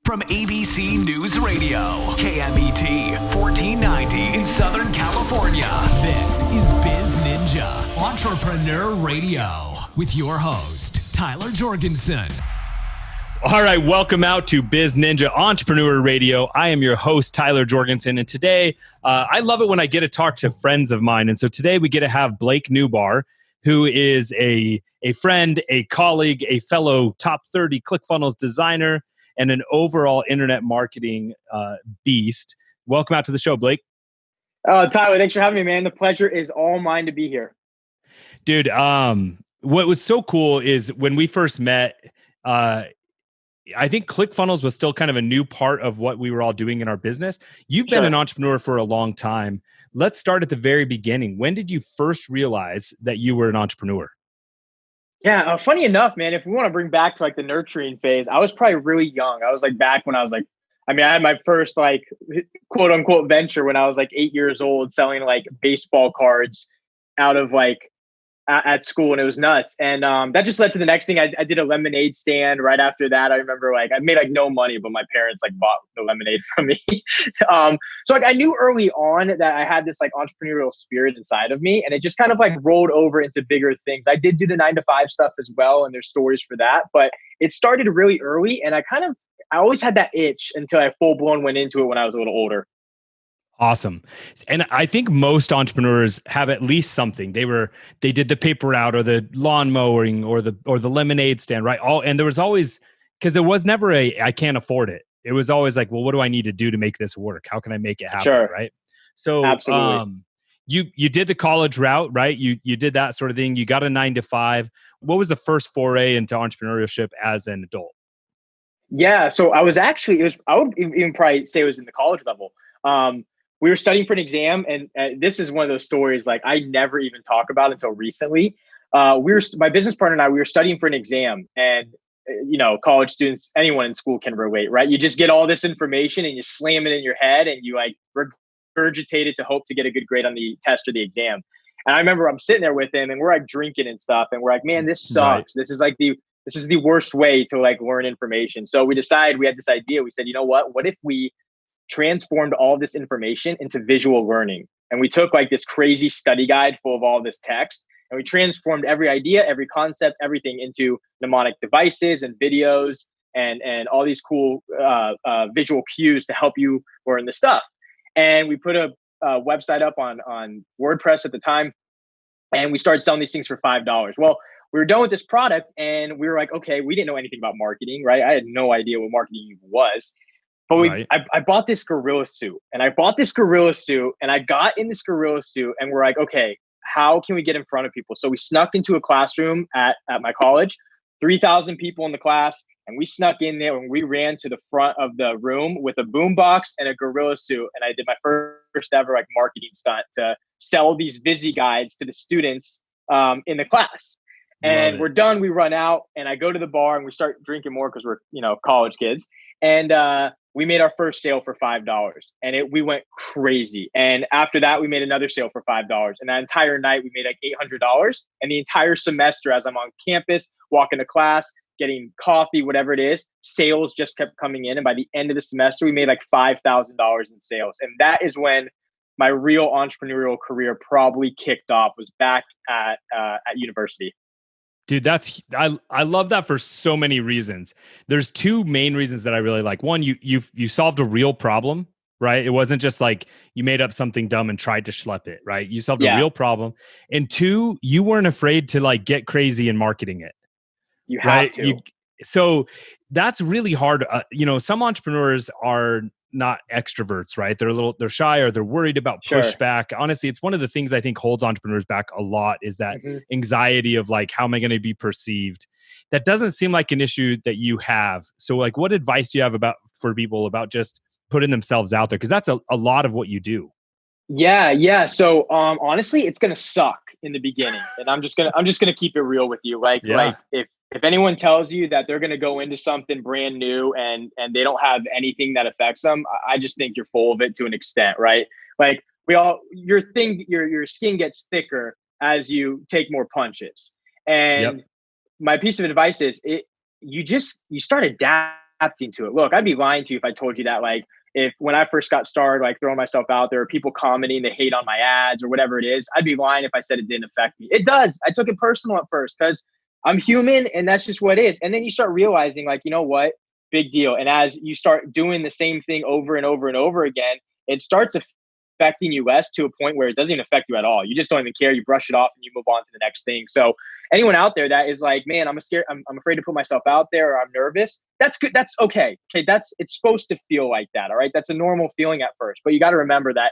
From ABC News Radio, KMET 1490 in Southern California. This is BizNinja Entrepreneur Radio with your host, Tyler Jorgensen. All right, welcome out to BizNinja Entrepreneur Radio. I am your host, Tyler Jorgensen, and today, I love it when I get to talk to friends of mine. And so today we get to have Blake Nubar, who is a friend, a colleague, a fellow top 30 ClickFunnels designer, and an overall internet marketing beast. Welcome out to the show, Blake. Tyler, thanks for having me, man. The pleasure is all mine to be here. Dude, what was so cool is when we first met, I think ClickFunnels was still kind of a new part of what we were all doing in our business. You've been an entrepreneur for a long time. Let's start at the very beginning. When did you first realize that you were an entrepreneur? Yeah, funny enough, man, if we want to bring back to like the nurturing phase, I was probably really young. I was like back when I was like, I had my first like quote unquote venture when I was like 8 years old, selling like baseball cards out of like at school, and it was nuts. And that just led to the next thing. I did a lemonade stand right after that. I remember like I made like no money, but my parents like bought the lemonade from me. So like I knew early on that I had this like entrepreneurial spirit inside of me, and it just kind of like rolled over into bigger things. I did do the 9-to-5 stuff as well, and there's stories for that, but it started really early, and I always had that itch until I full blown went into it when I was a little older. Awesome. And I think most entrepreneurs have at least something. They did the paper route or the lawn mowing or the lemonade stand, right? And there was always, because there was never I can't afford it. It was always like, well, what do I need to do to make this work? How can I make it happen? Sure. Right. So absolutely. You did the college route, right? You did that sort of thing. You got a 9-to-5. What was the first foray into entrepreneurship as an adult? Yeah. So I would even probably say it was in the college level. We were studying for an exam, and this is one of those stories like I never even talk about until recently. My business partner and I, we were studying for an exam, and college students, anyone in school can relate, right? You just get all this information and you slam it in your head, and you like regurgitate it to hope to get a good grade on the test or the exam. And I remember I'm sitting there with him, and we're like drinking and stuff, and we're like, man, this sucks. Right. This is the worst way to like learn information. So we had this idea. We said, you know what if we transformed all this information into visual learning? And we took like this crazy study guide full of all this text, and we transformed every idea, every concept, everything into mnemonic devices and videos and all these cool visual cues to help you learn the stuff. And we put a website up on WordPress at the time, and we started selling these things for $5. Well, we were done with this product, and we were like, okay, we didn't know anything about marketing, right? I had no idea what marketing even was. But I bought this gorilla suit, and I got in this gorilla suit, and we're like, okay, how can we get in front of people? So we snuck into a classroom at my college, 3,000 people in the class, and we snuck in there, and we ran to the front of the room with a boombox and a gorilla suit. And I did my first ever like marketing stunt to sell these Visi guides to the students in the class. And we're done. We run out, and I go to the bar, and we start drinking more because we're college kids. And we made our first sale for $5, and we went crazy. And after that, we made another sale for $5. And that entire night, we made like $800. And the entire semester, as I'm on campus, walking to class, getting coffee, whatever it is, sales just kept coming in. And by the end of the semester, we made like $5,000 in sales. And that is when my real entrepreneurial career probably kicked off, was back at university. Dude, I love that for so many reasons. There's two main reasons that I really like. One, you solved a real problem, right? It wasn't just like you made up something dumb and tried to schlep it, right? You solved a real problem. And two, you weren't afraid to like get crazy in marketing it. You have to. So that's really hard. Some entrepreneurs are not extroverts, right? They're shy, or they're worried about pushback. Honestly, it's one of the things I think holds entrepreneurs back a lot, is that anxiety of like, how am I going to be perceived? That doesn't seem like an issue that you have. So like, what advice do you have for people about just putting themselves out there? Because that's a lot of what you do. Yeah. So honestly, it's gonna suck in the beginning, and I'm just gonna keep it real with you. Like if anyone tells you that they're gonna go into something brand new and they don't have anything that affects them, I just think you're full of it to an extent, right? Like your skin gets thicker as you take more punches. And my piece of advice is you start adapting. adapting to it. Look, I'd be lying to you if I told you that, like, if when I first got started, like throwing myself out there, people commenting, they hate on my ads or whatever it is, I'd be lying if I said it didn't affect me. It does. I took it personal at first because I'm human and that's just what it is. And then you start realizing, like, you know what, big deal. And as you start doing the same thing over and over and over again, it starts affecting you less to a point where it doesn't even affect you at all. You just don't even care. You brush it off and you move on to the next thing. So anyone out there that is like, man, I'm afraid to put myself out there, or I'm nervous. That's good. That's okay. Okay. It's supposed to feel like that. All right. That's a normal feeling at first, but you got to remember that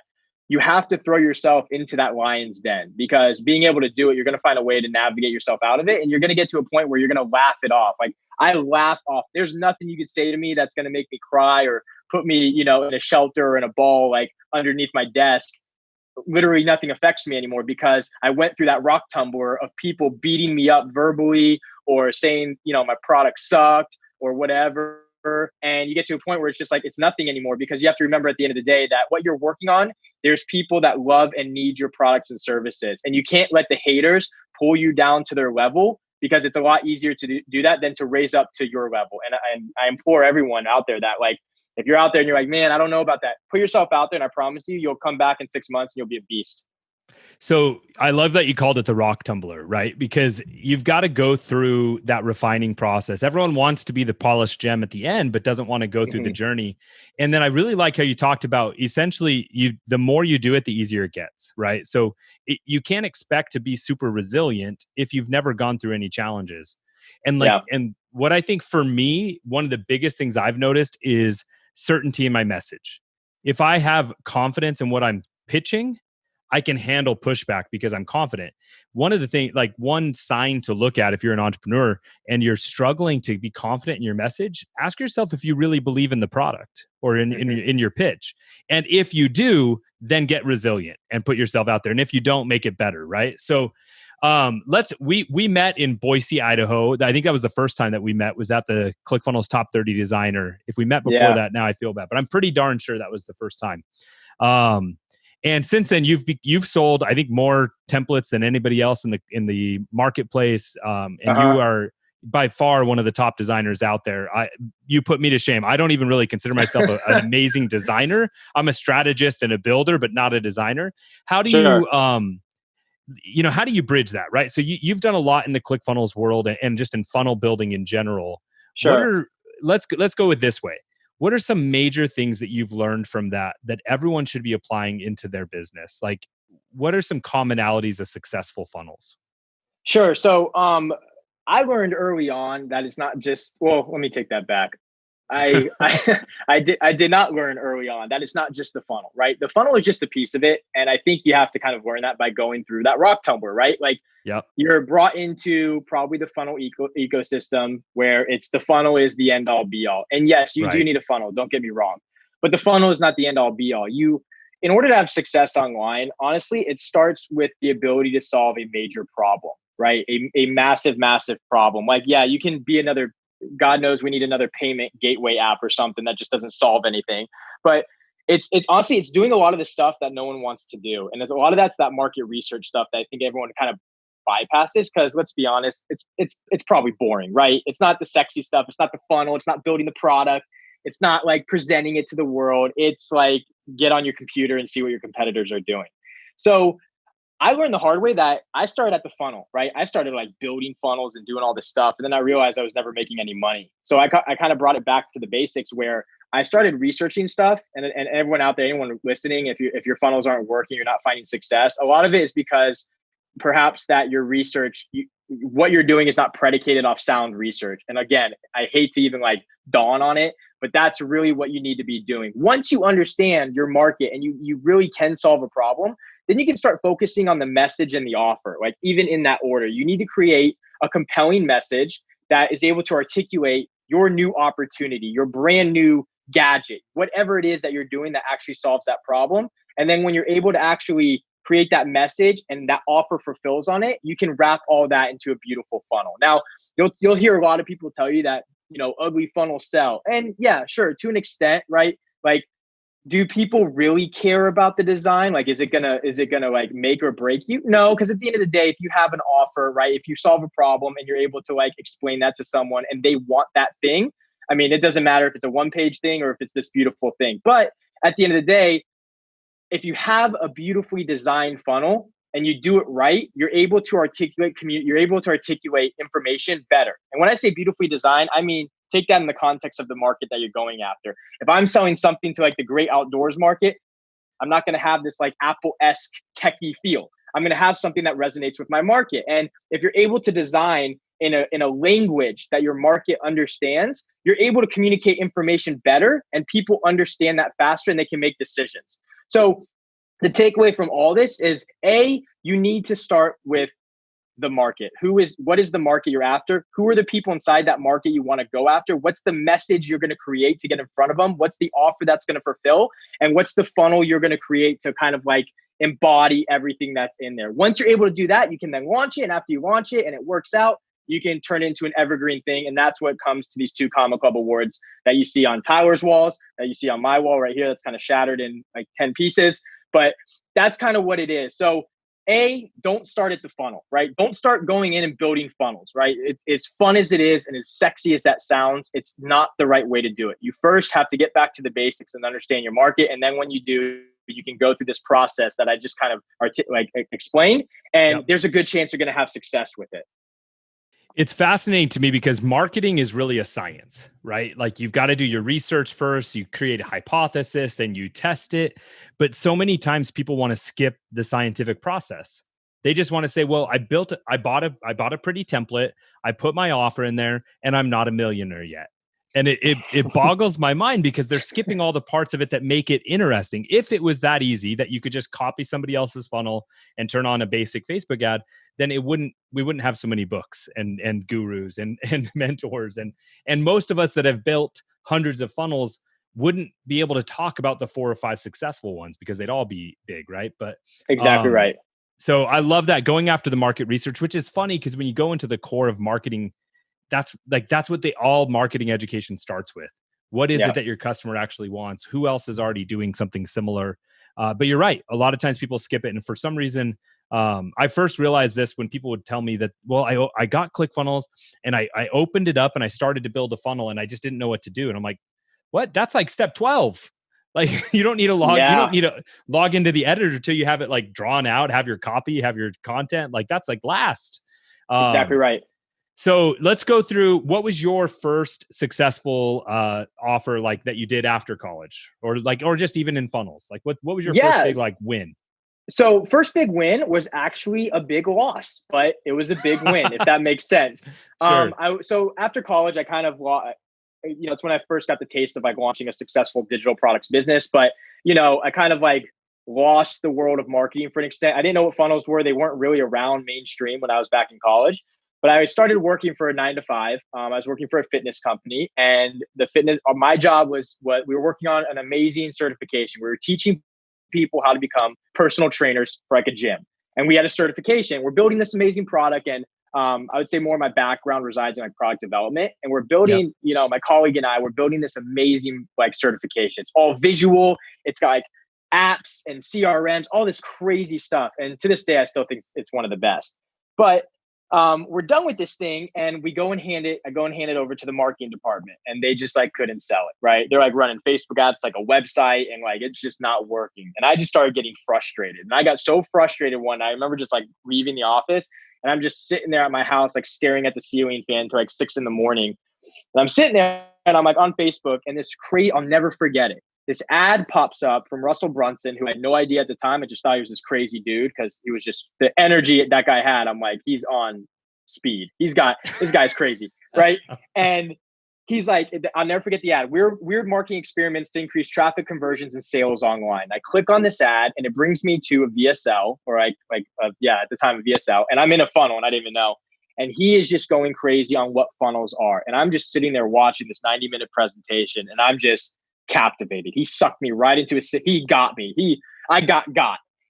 you have to throw yourself into that lion's den, because being able to do it, you're going to find a way to navigate yourself out of it. And you're going to get to a point where you're going to laugh it off. Like, I laugh off. There's nothing you could say to me that's going to make me cry or put me, in a shelter or in a ball, like underneath my desk. Literally nothing affects me anymore, because I went through that rock tumbler of people beating me up verbally or saying, my product sucked or whatever. And you get to a point where it's just like, it's nothing anymore, because you have to remember at the end of the day that what you're working on, there's people that love and need your products and services. And you can't let the haters pull you down to their level, because it's a lot easier to do that than to raise up to your level. And I implore everyone out there that, like, if you're out there and you're like, man, I don't know about that, put yourself out there, and I promise you, you'll come back in 6 months and you'll be a beast. So I love that you called it the rock tumbler, right? Because you've got to go through that refining process. Everyone wants to be the polished gem at the end, but doesn't want to go through the journey. And then I really like how you talked about, essentially, the more you do it, the easier it gets, right? So you can't expect to be super resilient if you've never gone through any challenges. And and what I think for me, one of the biggest things I've noticed is certainty in my message. If I have confidence in what I'm pitching, I can handle pushback because I'm confident. One of the things, like one sign to look at if you're an entrepreneur and you're struggling to be confident in your message, ask yourself if you really believe in the product or in your pitch. And if you do, then get resilient and put yourself out there. And if you don't, make it better, right? So we met in Boise, Idaho. I think that was the first time that we met, was at the ClickFunnels Top 30 Designer. If we met before that, now I feel bad, but I'm pretty darn sure that was the first time. And since then, you've sold, I think, more templates than anybody else in the marketplace. And you are by far one of the top designers out there. You put me to shame. I don't even really consider myself an amazing designer. I'm a strategist and a builder, but not a designer. How do you, how do you bridge that, right? So you've done a lot in the ClickFunnels world and just in funnel building in general. Sure. Let's go with this way. What are some major things that you've learned from that everyone should be applying into their business? Like, what are some commonalities of successful funnels? Sure. So I learned early on that it's not just, well, let me take that back. I did not learn early on that it's not just the funnel, right? The funnel is just a piece of it. And I think you have to kind of learn that by going through that rock tumbler, right? Like, you're brought into probably the funnel ecosystem where it's the funnel is the end all be all. And yes, you do need a funnel. Don't get me wrong, but the funnel is not the end all be all. In order to have success online, honestly, it starts with the ability to solve a major problem, right? A massive, massive problem. Like, you can be another, God knows we need another payment gateway app or something that just doesn't solve anything. But it's honestly, it's doing a lot of the stuff that no one wants to do. And a lot of that's that market research stuff that I think everyone kind of bypasses, because let's be honest, it's probably boring, right? It's not the sexy stuff. It's not the funnel. It's not building the product. It's not like presenting it to the world. It's like, get on your computer and see what your competitors are doing. So I learned the hard way that I started at the funnel, right? I started like building funnels and doing all this stuff. And then I realized I was never making any money. So I kind of brought it back to the basics, where I started researching stuff. And everyone out there, anyone listening, if your funnels aren't working, you're not finding success, a lot of it is because perhaps that your research, what you're doing is not predicated off sound research. And again, I hate to even like dawn on it, but that's really what you need to be doing. Once you understand your market and you really can solve a problem, then you can start focusing on the message and the offer. Like, even in that order, you need to create a compelling message that is able to articulate your new opportunity, your brand new gadget, whatever it is that you're doing that actually solves that problem. And then when you're able to actually create that message and that offer fulfills on it, you can wrap all that into a beautiful funnel. Now, you'll hear a lot of people tell you that, ugly funnels sell. And yeah, sure, to an extent, right? Like, do people really care about the design? Like, is it gonna like make or break you? No, because at the end of the day, if you have an offer, right, if you solve a problem and you're able to like explain that to someone and they want that thing, I mean, it doesn't matter if it's a one-page thing or if it's this beautiful thing. But at the end of the day, if you have a beautifully designed funnel and you do it right, you're able to articulate information better. And when I say beautifully designed, I mean, take that in the context of the market that you're going after. If I'm selling something to like the great outdoors market, I'm not going to have this like Apple-esque techie feel. I'm going to have something that resonates with my market. And if you're able to design in a language that your market understands, you're able to communicate information better and people understand that faster and they can make decisions. So the takeaway from all this is you need to start with the market. What is the market you're after? Who are the people inside that market you want to go after? What's the message you're going to create to get in front of them? What's the offer that's going to fulfill? And what's the funnel you're going to create to kind of like embody everything that's in there? Once you're able to do that, you can then launch it. And after you launch it and it works out, you can turn it into an evergreen thing. And that's what comes to these 2 Comma Club awards that you see on Tyler's walls, that you see on my wall right here. That's kind of shattered in like 10 pieces, but that's kind of what it is. So don't start at the funnel, right? Don't start going in and building funnels, right? As fun as it is and as sexy as that sounds, it's not the right way to do it. You first have to get back to the basics and understand your market. And then when you do, you can go through this process that I just kind of explained. And there's a good chance you're going to have success with it. It's fascinating to me because marketing is really a science, right? Like you've got to do your research first, you create a hypothesis, then you test it. But so many times people want to skip the scientific process. They just want to say, well, I bought a pretty template, I put my offer in there, and I'm not a millionaire yet. And it boggles my mind because they're skipping all the parts of it that make it interesting. If it was that easy that you could just copy somebody else's funnel and turn on a basic Facebook ad, then we wouldn't have so many books and gurus and mentors. And most of us that have built hundreds of funnels wouldn't be able to talk about the 4 or 5 successful ones because they'd all be big, right? But exactly right. So I love that, going after the market research, which is funny because when you go into the core of marketing, that's what all marketing education starts with. What is it that your customer actually wants? Who else is already doing something similar? But you're right. A lot of times people skip it. And for some reason, I first realized this when people would tell me that, well, I got ClickFunnels and I opened it up and I started to build a funnel and I just didn't know what to do. And I'm like, what? That's like step 12. Like you don't need to log, you don't need to log into the editor until you have it like drawn out, have your copy, have your content. Like that's like last. Exactly right. So let's go through, what was your first successful offer like that you did after college or just even in funnels? Like what was your first big like win? So first big win was actually a big loss, but it was a big win, if that makes sense. Sure. So after college, I kind of, it's when I first got the taste of like launching a successful digital products business, but I kind of like lost the world of marketing for an extent. I didn't know what funnels were. They weren't really around mainstream when I was back in college. But I started working for a 9-to-5. I was working for a fitness company, and my job was we were working on an amazing certification. We were teaching people how to become personal trainers for like a gym. And we had a certification. We're building this amazing product. And I would say more of my background resides in like product development. And we're building, my colleague and I, we're building this amazing like certification. It's all visual. It's got like apps and CRMs, all this crazy stuff. And to this day, I still think it's one of the best. But we're done with this thing and I go and hand it over to the marketing department, and they just like couldn't sell it, right? They're like running Facebook ads, like a website, and like, it's just not working. And I just started getting frustrated. And I got so frustrated one night. I remember just like leaving the office and I'm just sitting there at my house, like staring at the ceiling fan till like 6 a.m. And I'm sitting there and I'm like on Facebook, and I'll never forget it. This ad pops up from Russell Brunson, who I had no idea at the time. I just thought he was this crazy dude because he was just the energy that guy had. I'm like, he's on speed. This guy's crazy, right? And he's like, I'll never forget the ad. Weird marketing experiments to increase traffic conversions and sales online. I click on this ad and it brings me to a VSL, or at the time, a VSL. And I'm in a funnel and I didn't even know. And he is just going crazy on what funnels are. And I'm just sitting there watching this 90-minute presentation, and I'm just captivated. He sucked me right into he got me. I got.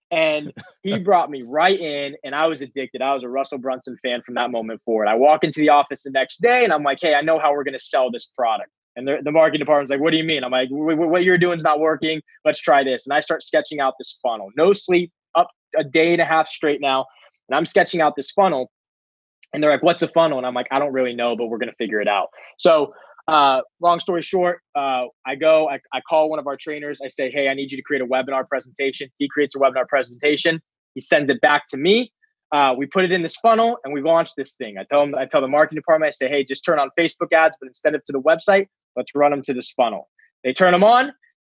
And he brought me right in, and I was addicted. I was a Russell Brunson fan from that moment forward. I walk into the office the next day and I'm like, hey, I know how we're going to sell this product. And the marketing department's like, what do you mean? I'm like, what you're doing is not working. Let's try this. And I start sketching out this funnel. No sleep, up a day and a half straight now. And I'm sketching out this funnel. And they're like, what's a funnel? And I'm like, I don't really know, but we're going to figure it out. So long story short, I call one of our trainers. I say, hey, I need you to create a webinar presentation. He creates a webinar presentation. He sends it back to me. We put it in this funnel and we launch this thing. I tell the marketing department, I say, hey, just turn on Facebook ads, but instead of to the website, let's run them to this funnel. They turn them on.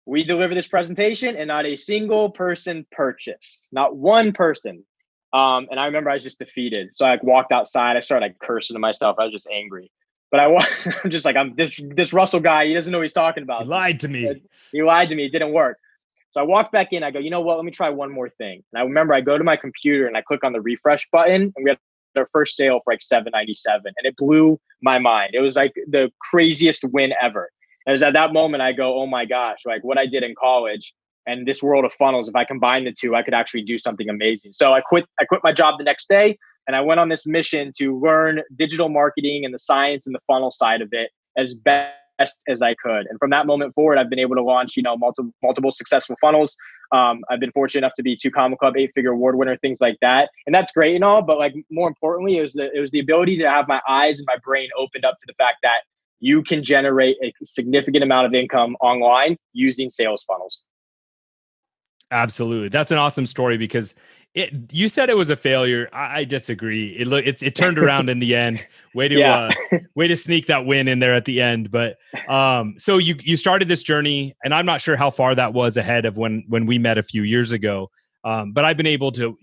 We deliver this presentation and not a single person purchased, not one person. And I remember I was just defeated. So I walked outside. I started cursing to myself. I was just angry. But I'm just I'm this Russell guy. He doesn't know what he's talking about. He lied to me. He lied to me. It didn't work. So I walked back in. I go, you know what? Let me try one more thing. And I remember I go to my computer and I click on the refresh button, and we had our first sale for $7.97, and it blew my mind. It was the craziest win ever. And it was at that moment I go, oh my gosh, what I did in college and this world of funnels, if I combine the two, I could actually do something amazing. So I quit my job the next day, and I went on this mission to learn digital marketing and the science and the funnel side of it as best as I could. And from that moment forward, I've been able to launch, multiple successful funnels. I've been fortunate enough to be 2 Comma Club 8-figure award winner, things like that. And that's great and all, but more importantly, it was the ability to have my eyes and my brain opened up to the fact that you can generate a significant amount of income online using sales funnels. Absolutely. That's an awesome story because you said it was a failure. I disagree. It turned around in the end. Way to sneak that win in there at the end. But so you started this journey, and I'm not sure how far that was ahead of when we met a few years ago. But I've been able to,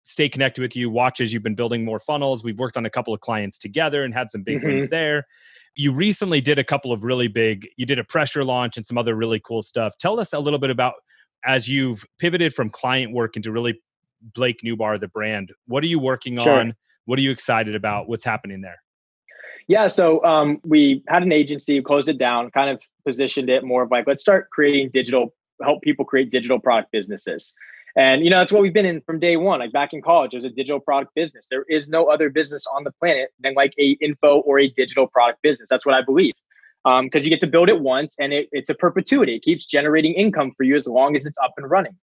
stay connected with you, watch as you've been building more funnels. We've worked on a couple of clients together and had some big wins there. You recently did a couple of you did a pressure launch and some other really cool stuff. Tell us a little bit about, as you've pivoted from client work into really Blake Nubar, the brand, what are you working on? What are you excited about? What's happening there? Yeah. So we had an agency, closed it down, kind of positioned it more of let's start creating help people create digital product businesses. And, that's what we've been in from day one. Back in college, it was a digital product business. There is no other business on the planet than a info or a digital product business. That's what I believe. Because you get to build it once and it's a perpetuity. It keeps generating income for you as long as it's up and running.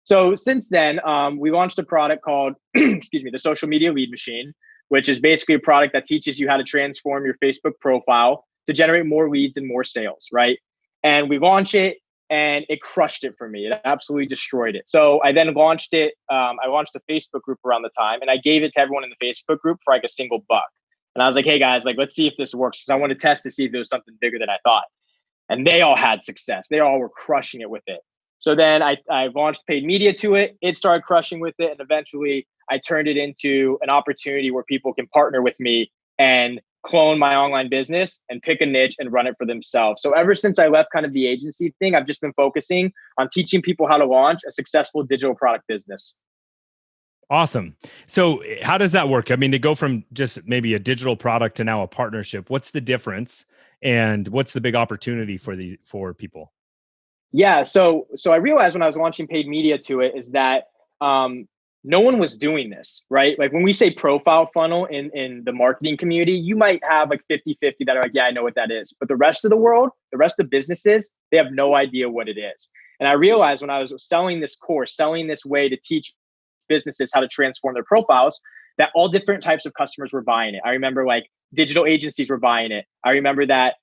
So since then, we launched a product called, the Social Media Lead Machine, which is basically a product that teaches you how to transform your Facebook profile to generate more leads and more sales, right? And we launched it and it crushed it for me. It absolutely destroyed it. So I then launched it. I launched a Facebook group around the time, and I gave it to everyone in the Facebook group for a single $1. And I was like, hey guys, let's see if this works, because I want to test to see if there was something bigger than I thought. And they all had success. They all were crushing it with it. So then I launched paid media to it. It started crushing with it. And eventually I turned it into an opportunity where people can partner with me and clone my online business and pick a niche and run it for themselves. So ever since I left kind of the agency thing, I've just been focusing on teaching people how to launch a successful digital product business. Awesome. So how does that work? To go from just maybe a digital product to now a partnership, what's the difference and what's the big opportunity for people? Yeah. So I realized when I was launching paid media to it is that no one was doing this, right? When we say profile funnel in the marketing community, you might have 50-50 that are yeah, I know what that is. But the rest of the world, the rest of businesses, they have no idea what it is. And I realized when I was selling this course, selling this way to teach businesses how to transform their profiles, that all different types of customers were buying it. I remember digital agencies were buying it. I remember that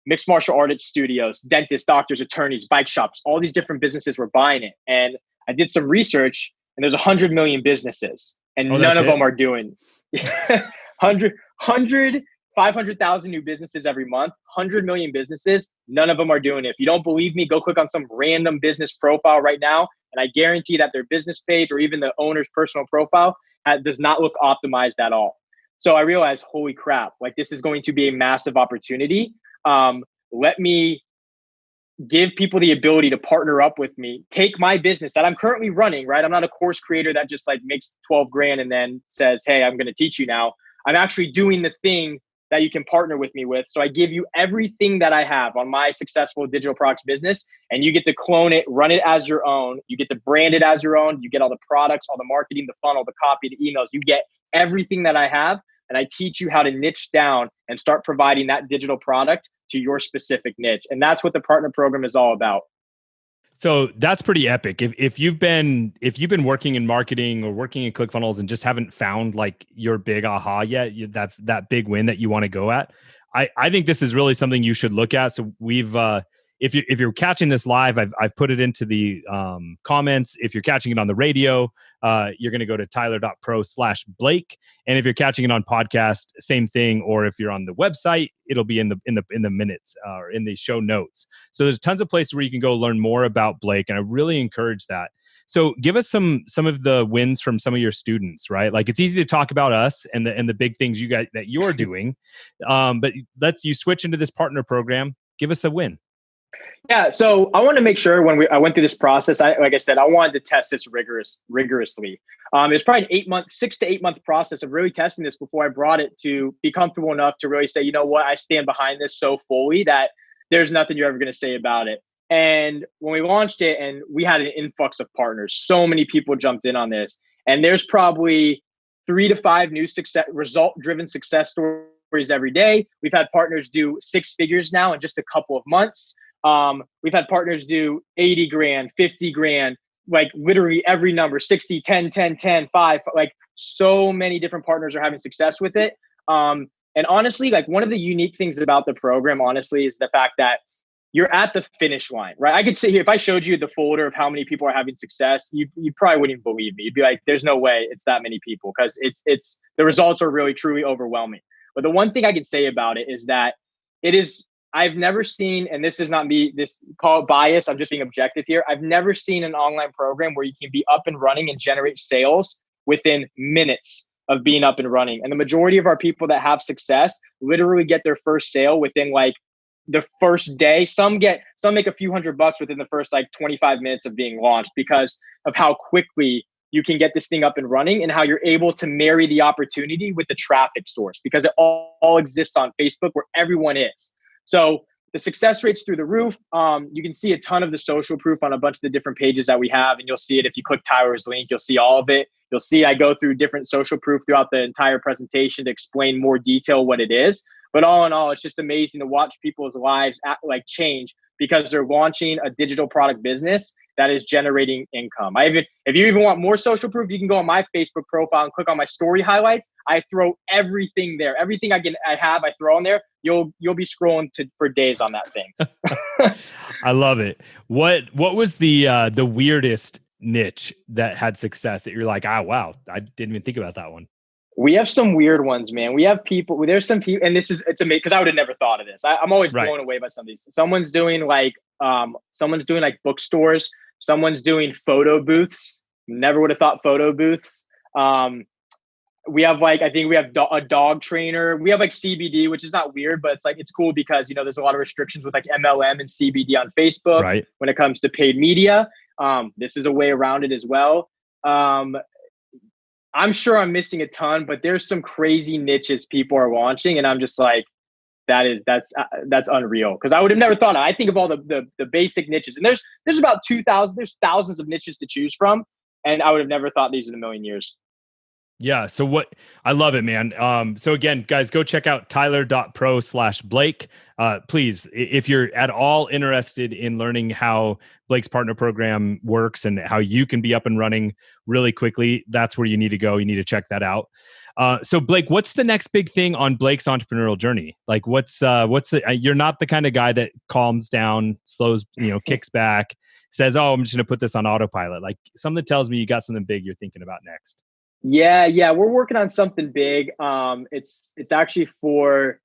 mixed martial artist studios, dentists, doctors, attorneys, bike shops, all these different businesses were buying it. And I did some research, and there's 100 million businesses, and none of them are doing 500,000 new businesses every month, 100 million businesses, none of them are doing it. If you don't believe me, go click on some random business profile right now, and I guarantee that their business page or even the owner's personal profile does not look optimized at all. So I realized, holy crap, this is going to be a massive opportunity. Let me give people the ability to partner up with me, take my business that I'm currently running, right? I'm not a course creator that just makes 12 grand and then says, hey, I'm going to teach you now. I'm actually doing the thing that you can partner with me with. So I give you everything that I have on my successful digital products business, and you get to clone it, run it as your own. You get to brand it as your own. You get all the products, all the marketing, the funnel, the copy, the emails. You get everything that I have. And I teach you how to niche down and start providing that digital product to your specific niche. And that's what the partner program is all about. So that's pretty epic. If you've been working in marketing or working in ClickFunnels and just haven't found your big aha yet, that big win that you want to go at, I think this is really something you should look at. So we've, if you're catching this live, I've put it into the comments. If you're catching it on the radio, you're going to go to tyler.pro/Blake. And if you're catching it on podcast, same thing. Or if you're on the website, it'll be in the minutes or in the show notes. So there's tons of places where you can go learn more about Blake, and I really encourage that. So give us some of the wins from some of your students, right? Like it's easy to talk about us and the big things you guys that you're doing, but you switch into this partner program. Give us a win. Yeah, so I want to make sure when I went through this process, like I said, I wanted to test this rigorously. It was probably an 6 to 8 month process of really testing this before I brought it to be comfortable enough to really say, you know what, I stand behind this so fully that there's nothing you're ever going to say about it. And when we launched it, and we had an influx of partners, so many people jumped in on this, and there's probably 3 to 5 new result-driven success stories every day. We've had partners do 6 figures now in just a couple of months. We've had partners do 80 grand, 50 grand, like literally every number, 60, 10, 10, 10, 5, like so many different partners are having success with it. And honestly, like one of the unique things about the program, honestly, is the fact that you're at the finish line, right? I could sit here, if I showed you the folder of how many people are having success, you probably wouldn't even believe me. You'd be like, there's no way it's that many people, because it's the results are really, truly overwhelming. But the one thing I can say about it is that I've never seen, and this is not me, call it bias, I'm just being objective here. I've never seen an online program where you can be up and running and generate sales within minutes of being up and running. And the majority of our people that have success literally get their first sale within like the first day. Some make a few $100 within the first like 25 minutes of being launched, because of how quickly you can get this thing up and running and how you're able to marry the opportunity with the traffic source, because it all exists on Facebook where everyone is. So the success rate's through the roof. You can see a ton of the social proof on a bunch of the different pages that we have, and you'll see it if you click Tyler's link. You'll see all of it. You'll see I go through different social proof throughout the entire presentation to explain more detail what it is. But all in all, it's just amazing to watch people's lives change because they're launching a digital product business that is generating income. If you even want more social proof, you can go on my Facebook profile and click on my story highlights. I throw everything there. Everything I throw on there. You'll be scrolling for days on that thing. I love it. What was the weirdest niche that had success that you're like, wow, I didn't even think about that one? We have some weird ones, man. There's some people, and it's amazing because I would have never thought of this. I'm always blown away by some of these. Someone's doing like bookstores. Someone's doing photo booths. Never would have thought photo booths. We have a dog trainer. We have like CBD, which is not weird, but it's cool because, there's a lot of restrictions with like MLM and CBD on Facebook, right? When it comes to paid media. This is a way around it as well. I'm sure I'm missing a ton, but there's some crazy niches people are launching, and I'm just like, that's unreal, because I would have never thought. I think of all the basic niches, and there's about 2,000. There's thousands of niches to choose from, and I would have never thought these in a million years. Yeah. So I love it, man. So again, guys, go check out tyler.pro/Blake. Please, if you're at all interested in learning how Blake's partner program works and how you can be up and running really quickly, that's where you need to go. You need to check that out. So Blake, what's the next big thing on Blake's entrepreneurial journey? Like you're not the kind of guy that calms down, slows, kicks back, says, oh, I'm just going to put this on autopilot. Like something tells me you got something big you're thinking about next. Yeah. We're working on something big. It's actually for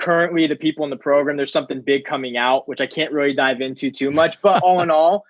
currently the people in the program. There's something big coming out, which I can't really dive into too much, but all in all,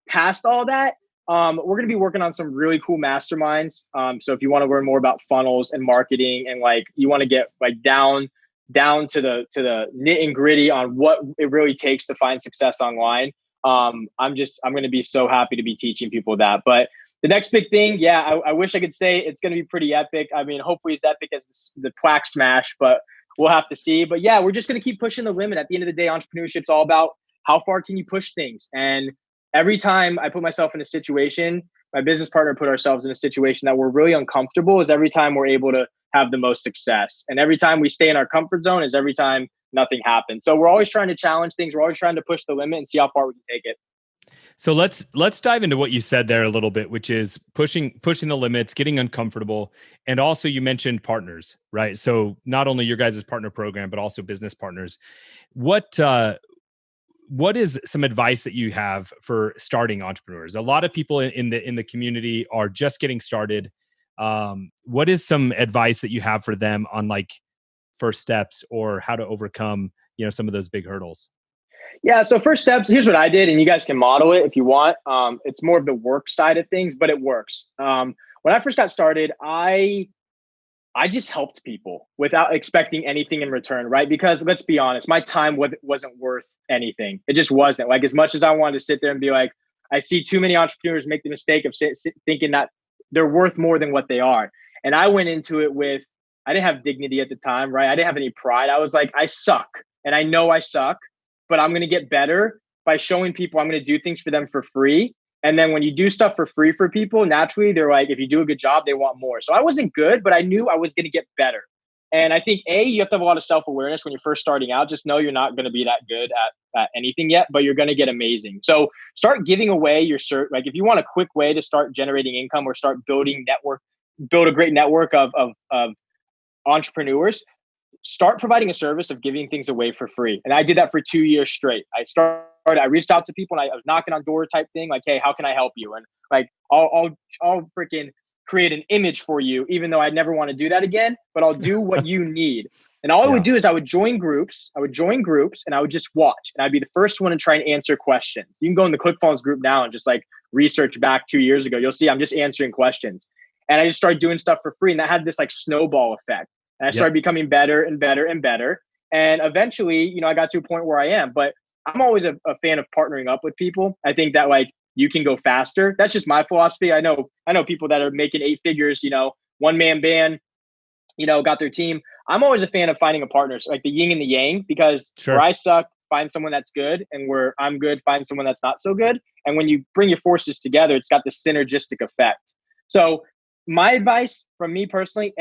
past all that, we're going to be working on some really cool masterminds. So if you want to learn more about funnels and marketing, and like you want to get like down to the nit and gritty on what it really takes to find success online, I'm going to be so happy to be teaching people that. But the next big thing, I wish I could say it's going to be pretty epic. I mean, hopefully it's epic as the plaque smash, but we'll have to see. But yeah, we're just going to keep pushing the limit. At the end of the day, entrepreneurship's all about how far can you push things. And every time I put myself in a situation, my business partner put ourselves in a situation that we're really uncomfortable, is every time we're able to have the most success. And every time we stay in our comfort zone is every time nothing happens. So we're always trying to challenge things. We're always trying to push the limit and see how far we can take it. So let's dive into what you said there a little bit, which is pushing the limits, getting uncomfortable, and also you mentioned partners, right? So not only your guys' partner program, but also business partners. What is some advice that you have for starting entrepreneurs? A lot of people in the community are just getting started. What is some advice that you have for them on like first steps or how to overcome, some of those big hurdles? Yeah. So first steps, here's what I did, and you guys can model it if you want. It's more of the work side of things, but it works. When I first got started, I just helped people without expecting anything in return, right? Because let's be honest, my time wasn't worth anything. It just wasn't. Like, as much as I wanted to sit there and be like, I see too many entrepreneurs make the mistake of thinking that they're worth more than what they are. And I went into it with, I didn't have dignity at the time, right? I didn't have any pride. I was like, I suck. And I know I suck, but I'm going to get better by showing people I'm going to do things for them for free. And then when you do stuff for free for people, naturally, they're like, if you do a good job, they want more. So I wasn't good, but I knew I was going to get better. And I think, you have to have a lot of self-awareness when you're first starting out. Just know you're not going to be that good at anything yet, but you're going to get amazing. So start giving away your like if you want a quick way to start generating income or start build a great network of entrepreneurs, start providing a service of giving things away for free. And I did that for 2 years straight. I reached out to people and I was knocking on door type thing, like, hey, how can I help you? And like, I'll freaking create an image for you, even though I'd never want to do that again, but I'll do what you need. And all I would do is I would join groups and I would just watch. And I'd be the first one to try and answer questions. You can go in the ClickFunnels group now and just like research back 2 years ago. You'll see I'm just answering questions. And I just started doing stuff for free. And that had this like snowball effect. And I started becoming better and better and better. And eventually, I got to a point where I am. But I'm always a fan of partnering up with people. I think that like you can go faster. That's just my philosophy. I know people that are making 8 figures, one-man band, got their team. I'm always a fan of finding a partner, so like the yin and the yang, because where I suck, find someone that's good. And where I'm good, find someone that's not so good. And when you bring your forces together, it's got this synergistic effect. So my advice from me personally,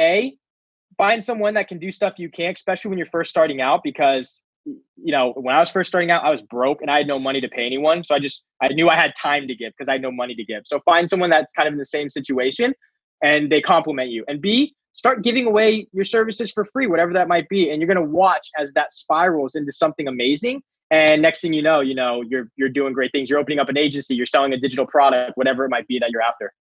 find someone that can do stuff you can't, especially when you're first starting out, because when I was first starting out, I was broke and I had no money to pay anyone. So I knew I had time to give because I had no money to give. So find someone that's kind of in the same situation and they complement you. And B, start giving away your services for free, whatever that might be. And you're going to watch as that spirals into something amazing. And next thing you know, you're doing great things. You're opening up an agency, you're selling a digital product, whatever it might be that you're after.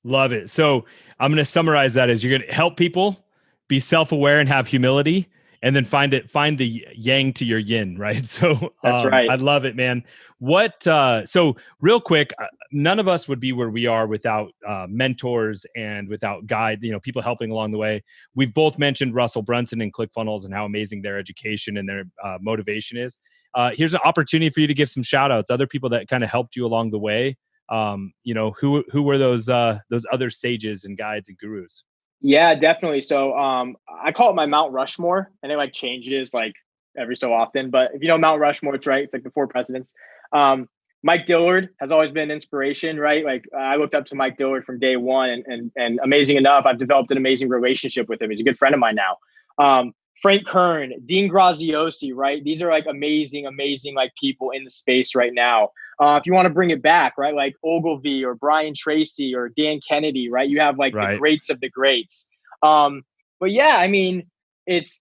Love it. So I'm going to summarize that as you're going to help people be self-aware and have humility, and then find the yang to your yin, right? So that's right. I love it, man. So real quick, none of us would be where we are without mentors and without people helping along the way. We've both mentioned Russell Brunson and ClickFunnels and how amazing their education and their motivation is. Here's an opportunity for you to give some shout outs, other people that kind of helped you along the way. Who were those other sages and guides and gurus? Yeah, definitely. So I call it my Mount Rushmore, and it like changes like every so often. But if you know Mount Rushmore, it's right. It's like the 4 presidents. Mike Dillard has always been an inspiration, right? Like I looked up to Mike Dillard from day one, and amazing enough, I've developed an amazing relationship with him. He's a good friend of mine now. Frank Kern, Dean Graziosi, right? These are like amazing like people in the space right now. If you want to bring it back, right? Like Ogilvy or Brian Tracy or Dan Kennedy, right? You have like the greats of the greats. But yeah, I mean, it's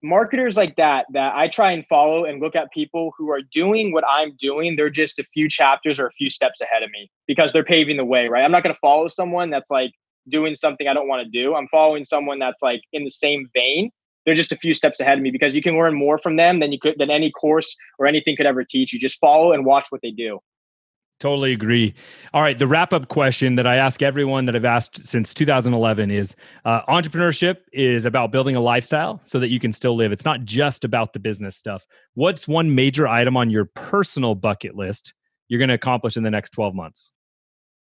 marketers like that I try and follow and look at people who are doing what I'm doing. They're just a few chapters or a few steps ahead of me because they're paving the way, right? I'm not going to follow someone that's like doing something I don't want to do. I'm following someone that's like in the same vein. They're just a few steps ahead of me because you can learn more from them than any course or anything could ever teach you. Just follow and watch what they do. Totally agree. All right. The wrap-up question that I ask everyone that I've asked since 2011 is, entrepreneurship is about building a lifestyle so that you can still live. It's not just about the business stuff. What's one major item on your personal bucket list you're going to accomplish in the next 12 months?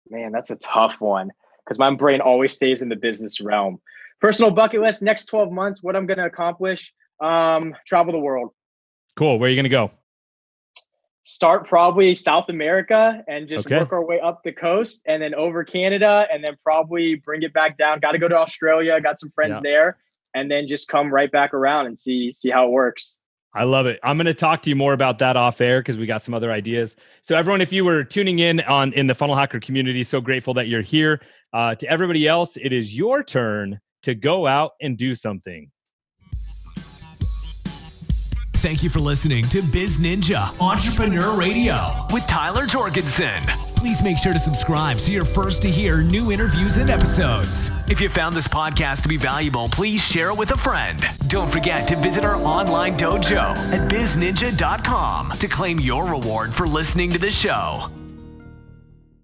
Man, that's a tough one because my brain always stays in the business realm. Personal bucket list, next 12 months, what I'm going to accomplish, travel the world. Cool. Where are you going to go? Start probably South America and just work our way up the coast and then over Canada and then probably bring it back down. Got to go to Australia. Got some friends there and then just come right back around and see how it works. I love it. I'm going to talk to you more about that off air because we got some other ideas. So everyone, if you were tuning in the Funnel Hacker community, so grateful that you're here. To everybody else, it is your turn to go out and do something. Thank you for listening to BizNinja Entrepreneur Radio with Tyler Jorgensen. Please make sure to subscribe so you're first to hear new interviews and episodes. If you found this podcast to be valuable, please share it with a friend. Don't forget to visit our online dojo at bizninja.com to claim your reward for listening to the show.